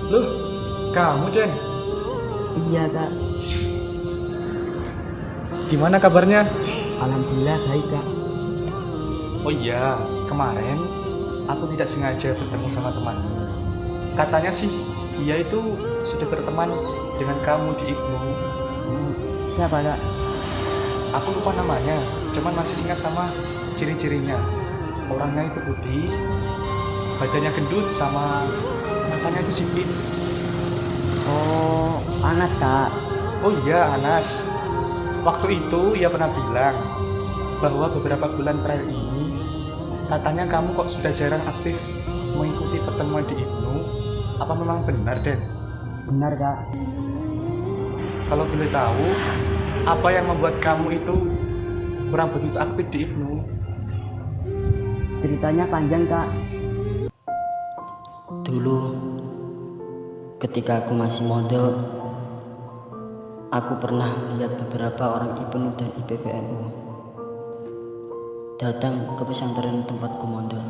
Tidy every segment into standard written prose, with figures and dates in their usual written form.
Loh, kamu Den, Iya kak, gimana kabarnya? alhamdulillah baik kak. Oh iya, kemarin aku tidak sengaja bertemu sama temanmu. Katanya sih, dia itu sudah berteman dengan kamu di Ibnu. Hmm, Siapa kak? Aku lupa namanya, cuman masih ingat sama ciri-cirinya. Orangnya itu putih, badannya gendut, sama matanya itu sipit. Oh, Anas kak. Oh iya, Anas. Waktu itu ia pernah bilang bahwa beberapa bulan terakhir ini katanya kamu kok sudah jarang aktif mengikuti pertemuan di Ibnu. Apa memang benar, Den? Benar kak. Kalau boleh tahu, apa yang membuat kamu itu kurang begitu aktif di Ibnu? Ceritanya panjang kak. Dulu, ketika aku masih model, aku pernah melihat beberapa orang IPNU dan IPPNU datang ke pesantren tempatku mondok.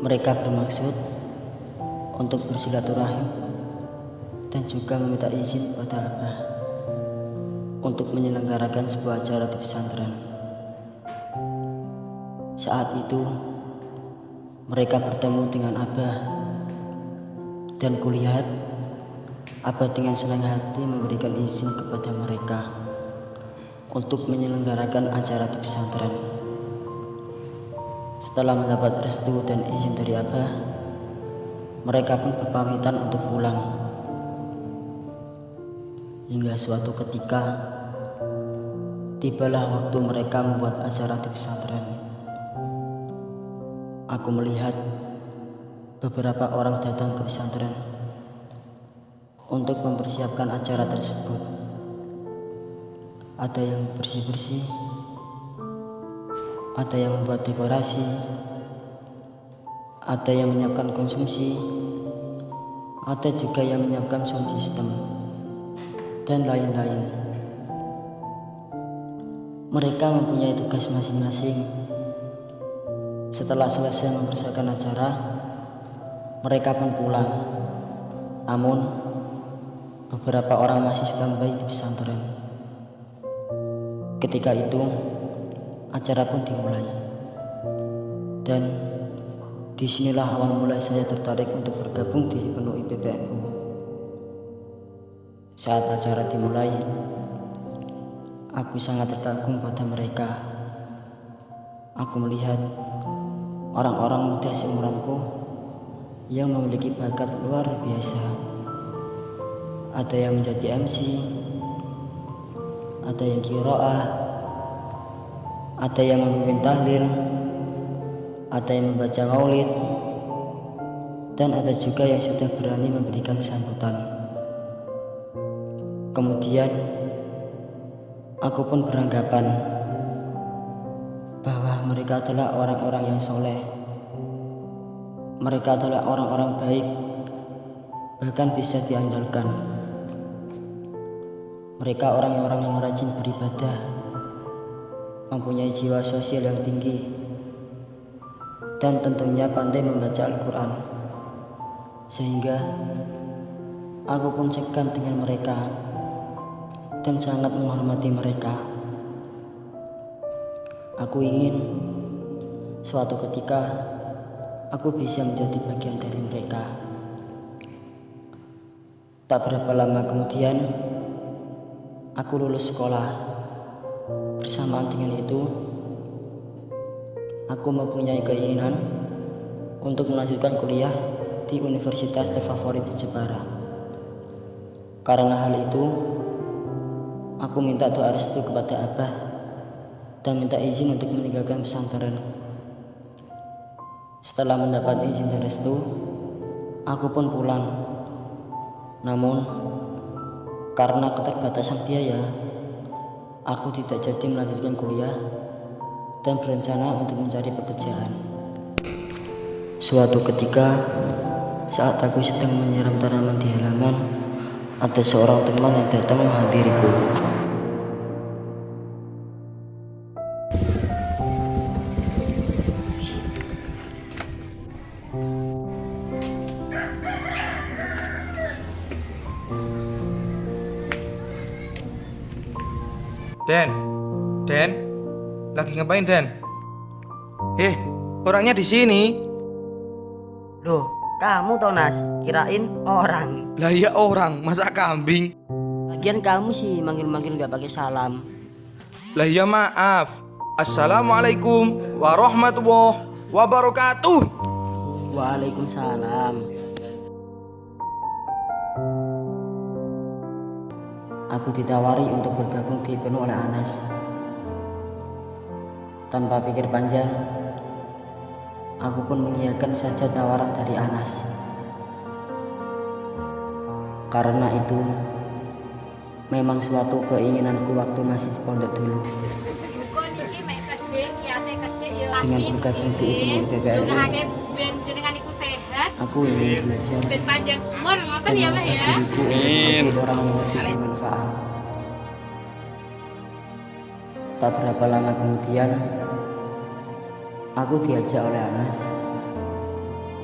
Mereka bermaksud untuk bersilaturahim dan juga meminta izin pada Abah untuk menyelenggarakan sebuah acara di pesantren. Saat itu, mereka bertemu dengan Abah dan kulihat Abah dengan senang hati memberikan izin kepada mereka untuk menyelenggarakan acara di pesantren. Setelah mendapat restu dan izin dari Abah, mereka pun berpamitan untuk pulang. Hingga suatu ketika, tibalah waktu mereka membuat acara di pesantren. Aku melihat beberapa orang datang ke pesantren untuk mempersiapkan acara tersebut. Ada yang bersih-bersih, ada yang membuat dekorasi, ada yang menyiapkan konsumsi, ada juga yang menyiapkan sound system, dan lain-lain. Mereka mempunyai tugas masing-masing. Setelah selesai mempersiapkan acara, mereka pun pulang. Namun, beberapa orang masih standby di pesantren. Ketika itu, acara pun dimulai. Dan disinilah awal mula saya tertarik untuk bergabung di IPNU IPPNU. Saat acara dimulai, aku sangat terkagum pada mereka. Aku melihat orang-orang muda seumuranku yang memiliki bakat luar biasa. Ada yang menjadi MC, ada yang qiraah, ada yang memimpin tahlil, ada yang membaca maulid, dan ada juga yang sudah berani memberikan sambutan. Kemudian, aku pun beranggapan bahwa mereka adalah orang-orang yang soleh. Mereka adalah orang-orang baik, bahkan bisa diandalkan. Mereka orang-orang yang rajin beribadah, mempunyai jiwa sosial yang tinggi, dan tentunya pandai membaca Al-Quran. Sehingga aku pun segan dengan mereka dan sangat menghormati mereka. Aku ingin suatu ketika aku bisa menjadi bagian dari mereka. Tak berapa lama kemudian, aku lulus sekolah. Bersamaan dengan itu, aku mempunyai keinginan untuk melanjutkan kuliah di universitas terfavorit di Jepara. Karena hal itu, aku minta doa restu kepada Abah dan minta izin untuk meninggalkan pesantren. Setelah mendapat izin dan restu, aku pun pulang. Namun, karena keterbatasan biaya, aku tidak jadi melanjutkan kuliah dan berencana untuk mencari pekerjaan. Suatu ketika, saat aku sedang menyiram tanaman di halaman, ada seorang teman yang datang menghampiriku. Den, lagi ngapain Den? Orangnya di sini. Loh, kamu Tonas, kirain orang. Lah ya orang, masa kambing? Lagian kamu sih manggil-manggil gak pakai salam. Lah ya maaf. Assalamualaikum warahmatullahi wabarakatuh. Waalaikumsalam. Aku ditawari untuk bergabung di IPNU oleh Anas. Tanpa pikir panjang, aku pun mengiyakan saja tawaran dari Anas. Karena itu memang suatu keinginanku waktu masih di pondok dulu. Dengan bergabung di IPNU PPNU, aku ingin belajar ben panjang umur ngoten dan ya Pak ya. diriku untuk menjadi orang yang lebih bermanfaat. Tak berapa lama kemudian, aku diajak oleh Anas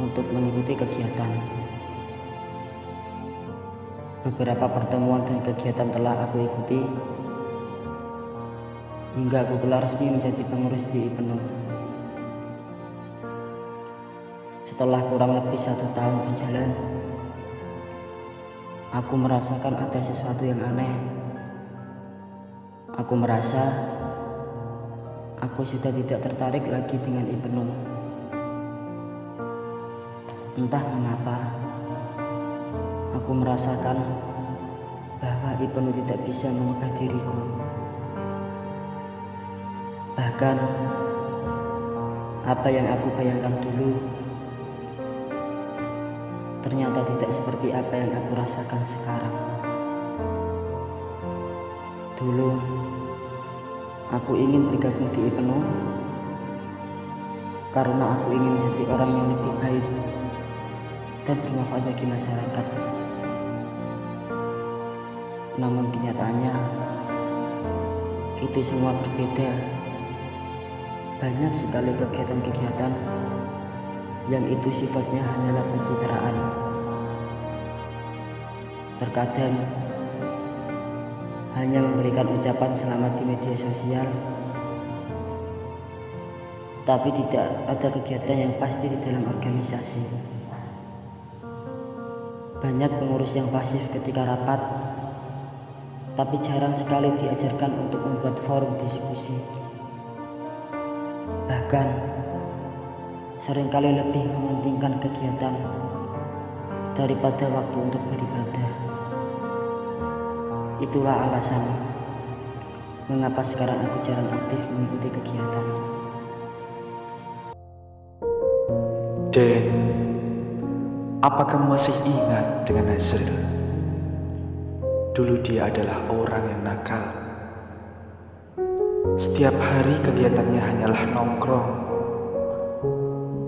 untuk mengikuti kegiatan. Beberapa pertemuan dan kegiatan telah aku ikuti hingga aku telah resmi menjadi pengurus di IPNU. Setelah kurang lebih 1 tahun berjalan, aku merasakan ada sesuatu yang aneh. Aku merasa aku sudah tidak tertarik lagi dengan IPNU. Entah mengapa, aku merasakan bahwa IPNU tidak bisa mengubah diriku. Bahkan, apa yang aku bayangkan dulu ternyata tidak seperti apa yang aku rasakan sekarang. Dulu, aku ingin bergabung di IPNU karena aku ingin menjadi orang yang lebih baik dan bermanfaat bagi masyarakat. Namun kenyataannya, itu semua berbeda. Banyak sekali kegiatan-kegiatan yang itu sifatnya hanyalah pencitraan. Terkadang hanya memberikan ucapan selamat di media sosial, tapi tidak ada kegiatan yang pasti di dalam organisasi. Banyak pengurus yang pasif ketika rapat, tapi jarang sekali diajarkan untuk membuat forum diskusi. Bahkan seringkali lebih mementingkan kegiatan daripada waktu untuk beribadah. Itulah alasan mengapa sekarang aku jarang aktif mengikuti kegiatan. Den, apa kamu masih ingat dengan Nazril? Dulu dia adalah orang yang nakal. Setiap hari kegiatannya hanyalah nongkrong,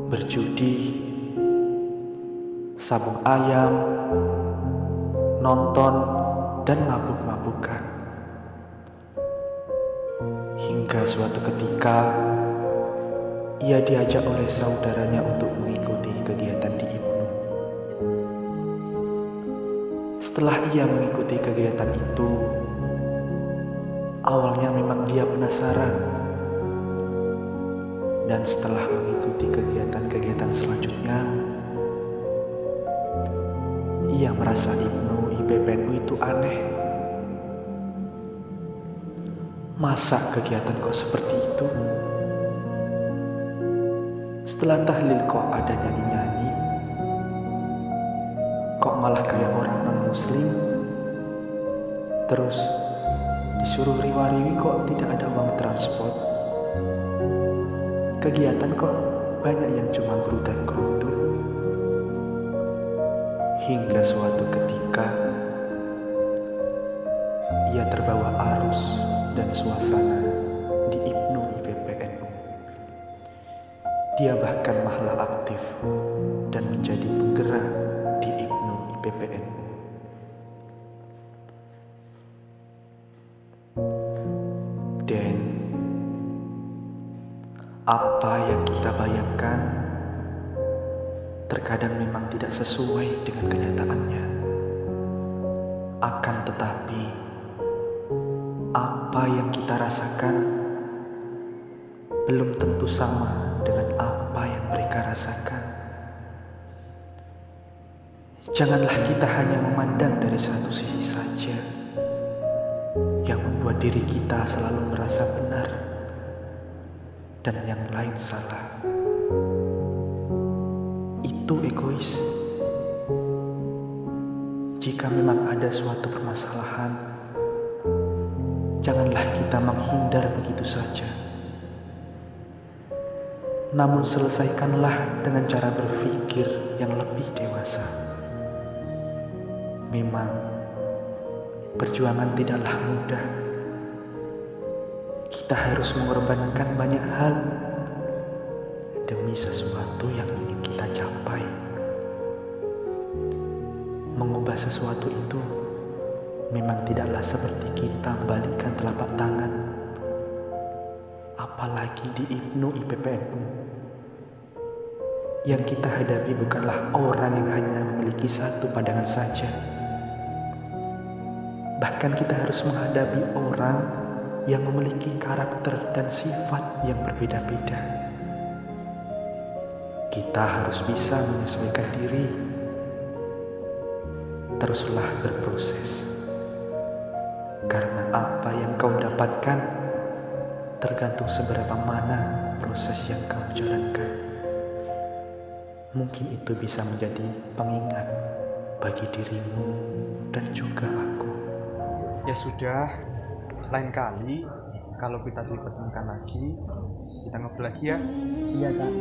berjudi, sabung ayam, nonton, dan mabuk-mabukan. Hingga suatu ketika, ia diajak oleh saudaranya untuk mengikuti kegiatan di IPNU. Setelah ia mengikuti kegiatan itu, awalnya memang dia penasaran. Dan setelah mengikuti kegiatan-kegiatan selanjutnya, ia merasa IPNU IPPNU itu aneh. Masa kegiatan kok seperti itu? Setelah tahlil kok ada nyanyi-nyanyi? Kok malah kayak orang non-muslim? Terus disuruh riwa-riwi kok tidak ada uang transport? Kegiatan kok banyak yang cuma gerutan-gerutu? Hingga suatu ketika ia terbawa arus dan suasana di IPNU IPPNU. Dia bahkan malah aktif dan menjadi penggerak di IPNU IPPNU. Dan apa yang kita bayangkan terkadang memang tidak sesuai dengan kenyataannya. Akan tetapi, apa yang kita rasakan belum tentu sama dengan apa yang mereka rasakan. Janganlah kita hanya memandang dari satu sisi saja, yang membuat diri kita selalu merasa benar dan yang lain salah. Itu egois. Jika memang ada suatu permasalahan, janganlah kita menghindar begitu saja. Namun selesaikanlah dengan cara berpikir yang lebih dewasa. Memang perjuangan tidaklah mudah. Kita harus mengorbankan banyak hal demi sesuatu yang ingin kita capai. Mengubah sesuatu itu memang tidaklah seperti kita membalikkan telapak tangan. Apalagi di IPNU IPPNU. Yang kita hadapi bukanlah orang yang hanya memiliki satu pandangan saja. Bahkan kita harus menghadapi orang yang memiliki karakter dan sifat yang berbeda-beda. Kita harus bisa menyesuaikan diri. Teruslah berproses. Karena apa yang kau dapatkan tergantung seberapa mana proses yang kau jalankan. Mungkin itu bisa menjadi pengingat bagi dirimu dan juga aku. Ya sudah, lain kali kalau kita dipertemukan lagi, kita ngobrol lagi ya. Iya kak.